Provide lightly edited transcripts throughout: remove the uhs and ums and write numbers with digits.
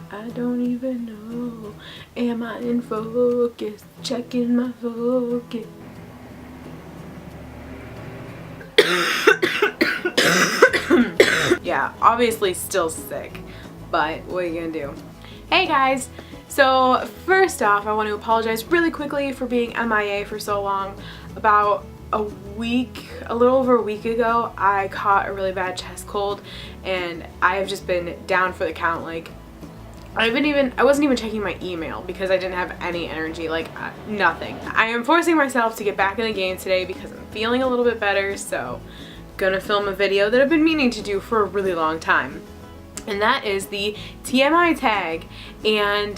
I don't even know. Am I in focus? Checking my focus. Yeah, obviously still sick, but what are you gonna do? Hey guys! So first off, I want to apologize really quickly for being MIA for so long. About a little over a week ago, I caught a really bad chest cold, and I have just been down for the count. Like, I wasn't even checking my email because I didn't have any energy, like nothing. I am forcing myself to get back in the game today because I'm feeling a little bit better, so gonna film a video that I've been meaning to do for a really long time. And that is the TMI tag. And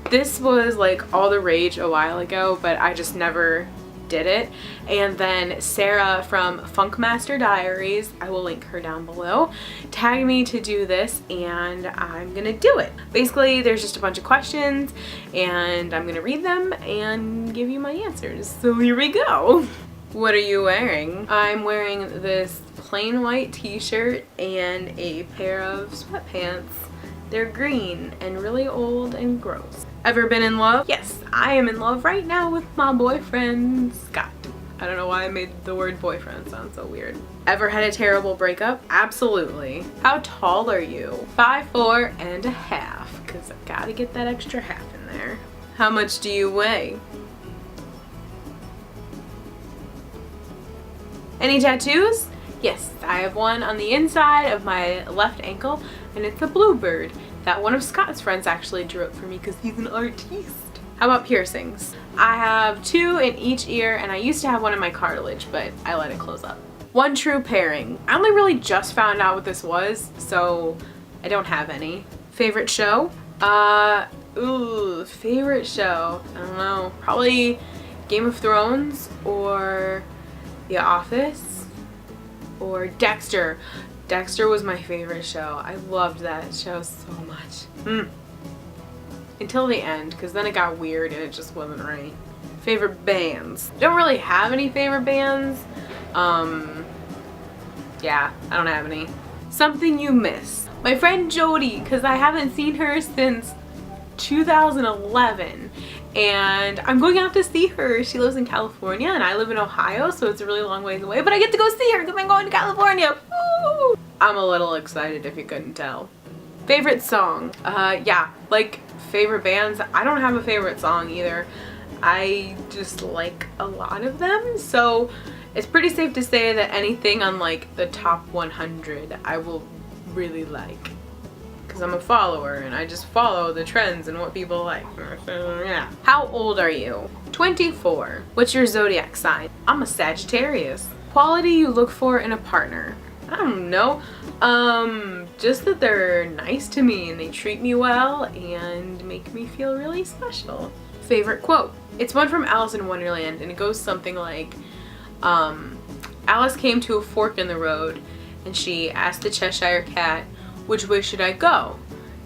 this was like all the rage a while ago, but I just never did it. And then Sarah from Funkmaster Diaries, I will link her down below, tagged me to do this, and I'm gonna do it. Basically, there's just a bunch of questions, and I'm gonna read them and give you my answers. So here we go. What are you wearing? I'm wearing this plain white t-shirt and a pair of sweatpants. They're green and really old and gross. Ever been in love? Yes, I am in love right now with my boyfriend, Scott. I don't know why I made the word boyfriend sound so weird. Ever had a terrible breakup? Absolutely. How tall are you? 5'4.5", because I've got to get that extra half in there. How much do you weigh? Any tattoos? Yes, I have one on the inside of my left ankle, and it's a bluebird that one of Scott's friends actually drew it for me because he's an artiste. How about piercings? I have 2 in each ear, and I used to have one in my cartilage, but I let it close up. One true pairing. I only really just found out what this was, so I don't have any. Favorite show? Favorite show. I don't know. Probably Game of Thrones or The Office or Dexter. Dexter was my favorite show. I loved that show so much. Until the end, because then it got weird and it just wasn't right. Favorite bands. Don't really have any favorite bands. Yeah, I don't have any. Something you miss. My friend Jody, because I haven't seen her since 2011. And I'm going out to see her. She lives in California and I live in Ohio, so it's a really long ways away, but I get to go see her because I'm going to California. Woo! I'm a little excited if you couldn't tell. Favorite song? Yeah, like favorite bands. I don't have a favorite song either. I just like a lot of them, so it's pretty safe to say that anything on like the top 100 I will really like. Because I'm a follower and I just follow the trends and what people like. So, yeah. How old are you? 24. What's your zodiac sign? I'm a Sagittarius. Quality you look for in a partner? I don't know. Just that they're nice to me and they treat me well and make me feel really special. Favorite quote? It's one from Alice in Wonderland, and it goes something like, Alice came to a fork in the road and she asked the Cheshire Cat, which way should I go?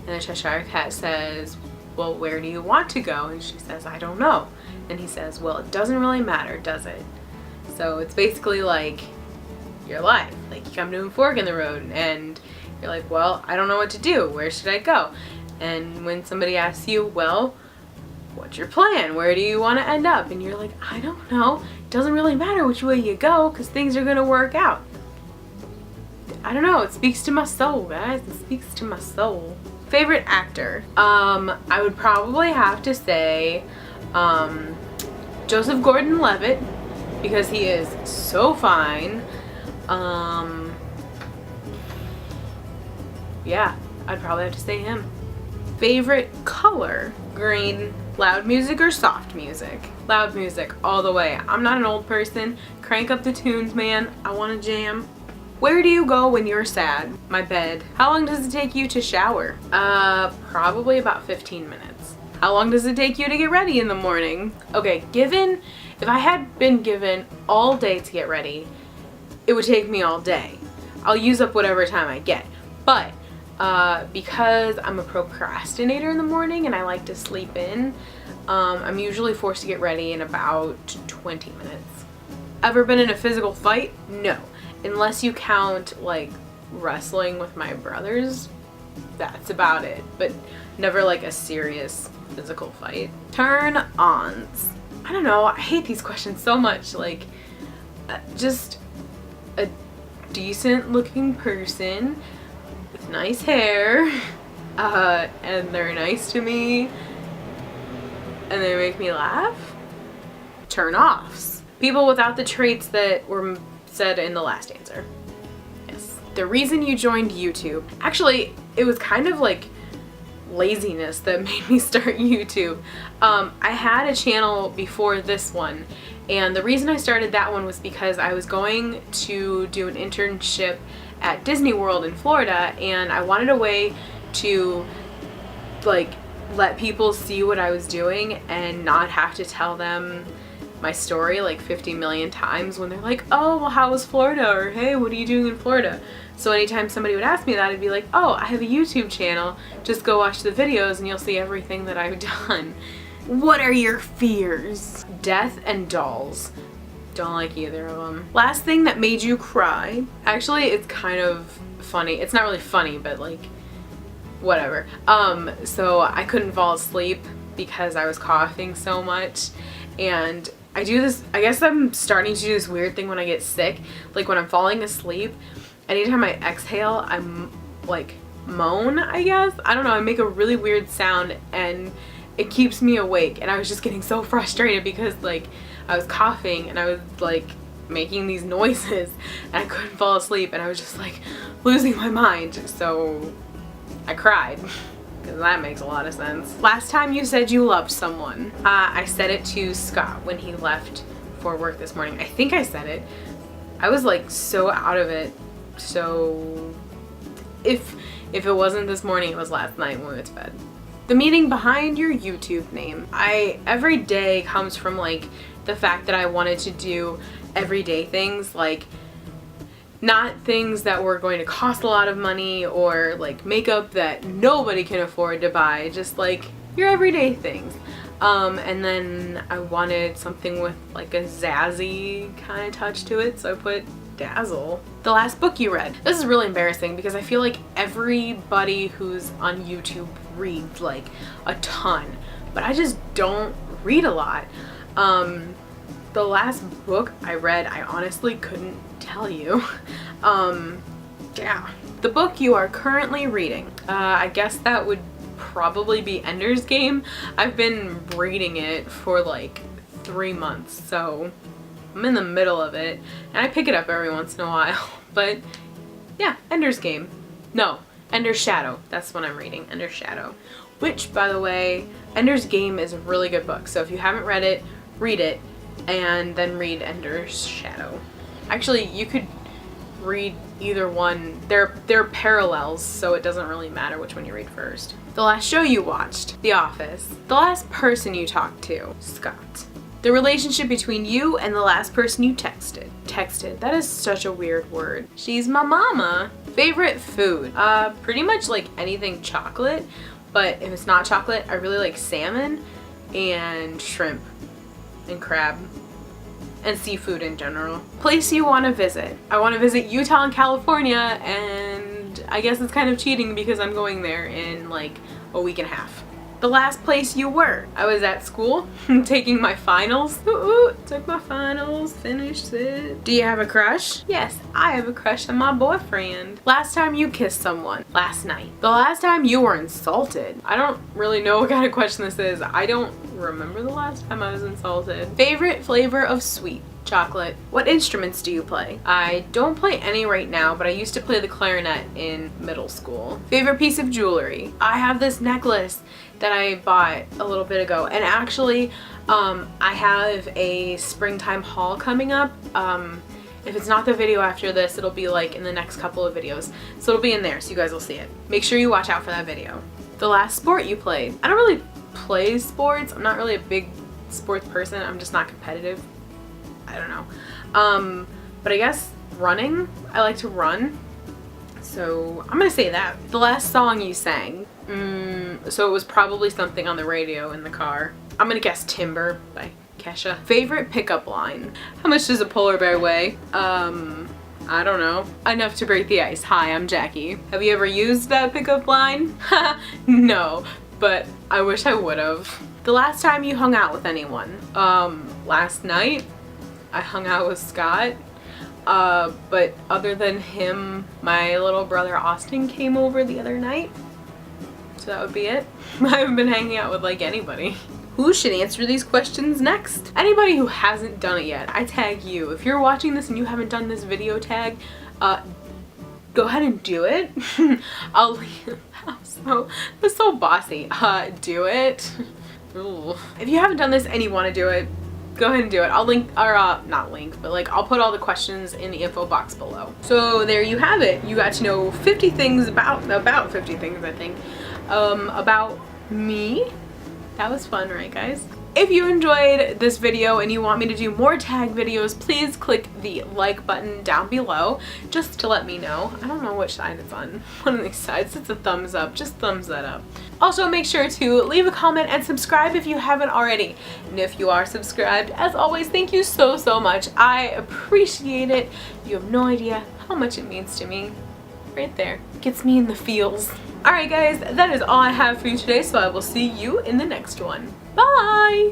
And the Cheshire Cat says, well, where do you want to go? And she says, I don't know. And he says, well, it doesn't really matter, does it? So it's basically like your life. Like, you come to a fork in the road and you're like, well, I don't know what to do. Where should I go? And when somebody asks you, well, what's your plan? Where do you want to end up? And you're like, I don't know. It doesn't really matter which way you go because things are going to work out. I don't know, it speaks to my soul, guys. It speaks to my soul. Favorite actor? I would probably have to say Joseph Gordon-Levitt, because he is so fine. Yeah, I'd probably have to say him. Favorite color? Green. Loud music or soft music? Loud music, all the way. I'm not an old person. Crank up the tunes, man. I want to jam. Where do you go when you're sad? My bed. How long does it take you to shower? Probably about 15 minutes. How long does it take you to get ready in the morning? Okay, if I had been given all day to get ready, it would take me all day. I'll use up whatever time I get. But because I'm a procrastinator in the morning and I like to sleep in, I'm usually forced to get ready in about 20 minutes. Ever been in a physical fight? No. Unless you count like wrestling with my brothers. that's about it, but never like a serious physical fight. Turn-ons. I don't know, I hate these questions so much. Like, just a decent looking person with nice hair, and they're nice to me, and they make me laugh. Turn-offs. People without the traits that were said in the last answer. Yes. The reason you joined YouTube. Actually, it was kind of like laziness that made me start YouTube. I had a channel before this one, and the reason I started that one was because I was going to do an internship at Disney World in Florida, and I wanted a way to like let people see what I was doing and not have to tell them my story like 50 million times when they're like, oh, well, how was Florida? Or hey, what are you doing in Florida? So anytime somebody would ask me that, I'd be like, oh, I have a YouTube channel. Just go watch the videos and you'll see everything that I've done. What are your fears? Death and dolls. Don't like either of them. Last thing that made you cry. Actually, it's kind of funny. It's not really funny, but like, whatever. So I couldn't fall asleep because I was coughing so much, and I do this, I guess I'm starting to do this weird thing when I get sick. Like when I'm falling asleep, anytime I exhale, I'm like moan, I guess. I don't know, I make a really weird sound and it keeps me awake. And I was just getting so frustrated because like I was coughing and I was like making these noises and I couldn't fall asleep, and I was just like losing my mind. So I cried. Because that makes a lot of sense. Last time you said you loved someone. I said it to Scott when he left for work this morning. I think I said it. I was like so out of it. So if it wasn't this morning, it was last night when we went to bed. The meaning behind your YouTube name. Everyday comes from like the fact that I wanted to do everyday things, like not things that were going to cost a lot of money or like makeup that nobody can afford to buy, just like your everyday things. And then I wanted something with like a zazzy kind of touch to it, so I put Dazzle. The last book you read. This is really embarrassing because I feel like everybody who's on YouTube reads like a ton, but I just don't read a lot. The last book I read, I honestly couldn't tell you. Yeah. The book you are currently reading. I guess that would probably be Ender's Game. I've been reading it for like 3 months, so I'm in the middle of it, and I pick it up every once in a while. But yeah, Ender's Game. No, Ender's Shadow. That's what I'm reading, Ender's Shadow. Which, by the way, Ender's Game is a really good book, so if you haven't read it, read it, and then read Ender's Shadow. Actually, you could read either one. They're parallels, so it doesn't really matter which one you read first. The last show you watched. The Office. The last person you talked to. Scott. The relationship between you and the last person you texted. Texted. That is such a weird word. She's my mama. Favorite food. Pretty much like anything chocolate, but if it's not chocolate, I really like salmon and shrimp and crab and seafood in general. Place you want to visit. I want to visit Utah and California, and I guess it's kind of cheating because I'm going there in like a week and a half. The last place you were. I was at school taking my finals. Took my finals, finished it. Do you have a crush? Yes, I have a crush on my boyfriend. Last time you kissed someone. Last night. The last time you were insulted. I don't really know what kind of question this is. I don't remember the last time I was insulted. Favorite flavor of sweet. Chocolate. What instruments do you play? I don't play any right now, but I used to play the clarinet in middle school. Favorite piece of jewelry? I have this necklace that I bought a little bit ago, and actually I have a springtime haul coming up. If it's not the video after this, it'll be like in the next couple of videos, so it'll be in there so you guys will see it. Make sure you watch out for that video. The last sport you played. I don't really play sports. I'm not really a big sports person. I'm just not competitive. I don't know. But I guess running. I like to run. So I'm gonna say that. The last song you sang. So it was probably something on the radio in the car. I'm gonna guess Timber by Kesha. Favorite pickup line. How much does a polar bear weigh? I don't know. Enough to break the ice. Hi, I'm Jackie. Have you ever used that pickup line? No, but I wish I would have. The last time you hung out with anyone? Last night I hung out with Scott. But other than him, my little brother Austin came over the other night. So that would be it. I haven't been hanging out with like anybody. Who should answer these questions next? Anybody who hasn't done it yet, I tag you. If you're watching this and you haven't done this video tag, go ahead and do it. I'll leave. That's so bossy. Do it. Ooh. If you haven't done this and you want to do it, go ahead and do it. I'll link, or not link, but like I'll put all the questions in the info box below. So there you have it. You got to know 50 things about 50 things, I think, about me. That was fun, right guys? If you enjoyed this video and you want me to do more tag videos, please click the like button down below just to let me know. I don't know which side it's on. One of these sides. It's a thumbs up. Just thumbs that up. Also, make sure to leave a comment and subscribe if you haven't already. And if you are subscribed, as always, thank you so, so much. I appreciate it. You have no idea how much it means to me. Right there. Gets me in the feels. Alright guys, that is all I have for you today, so I will see you in the next one. Bye!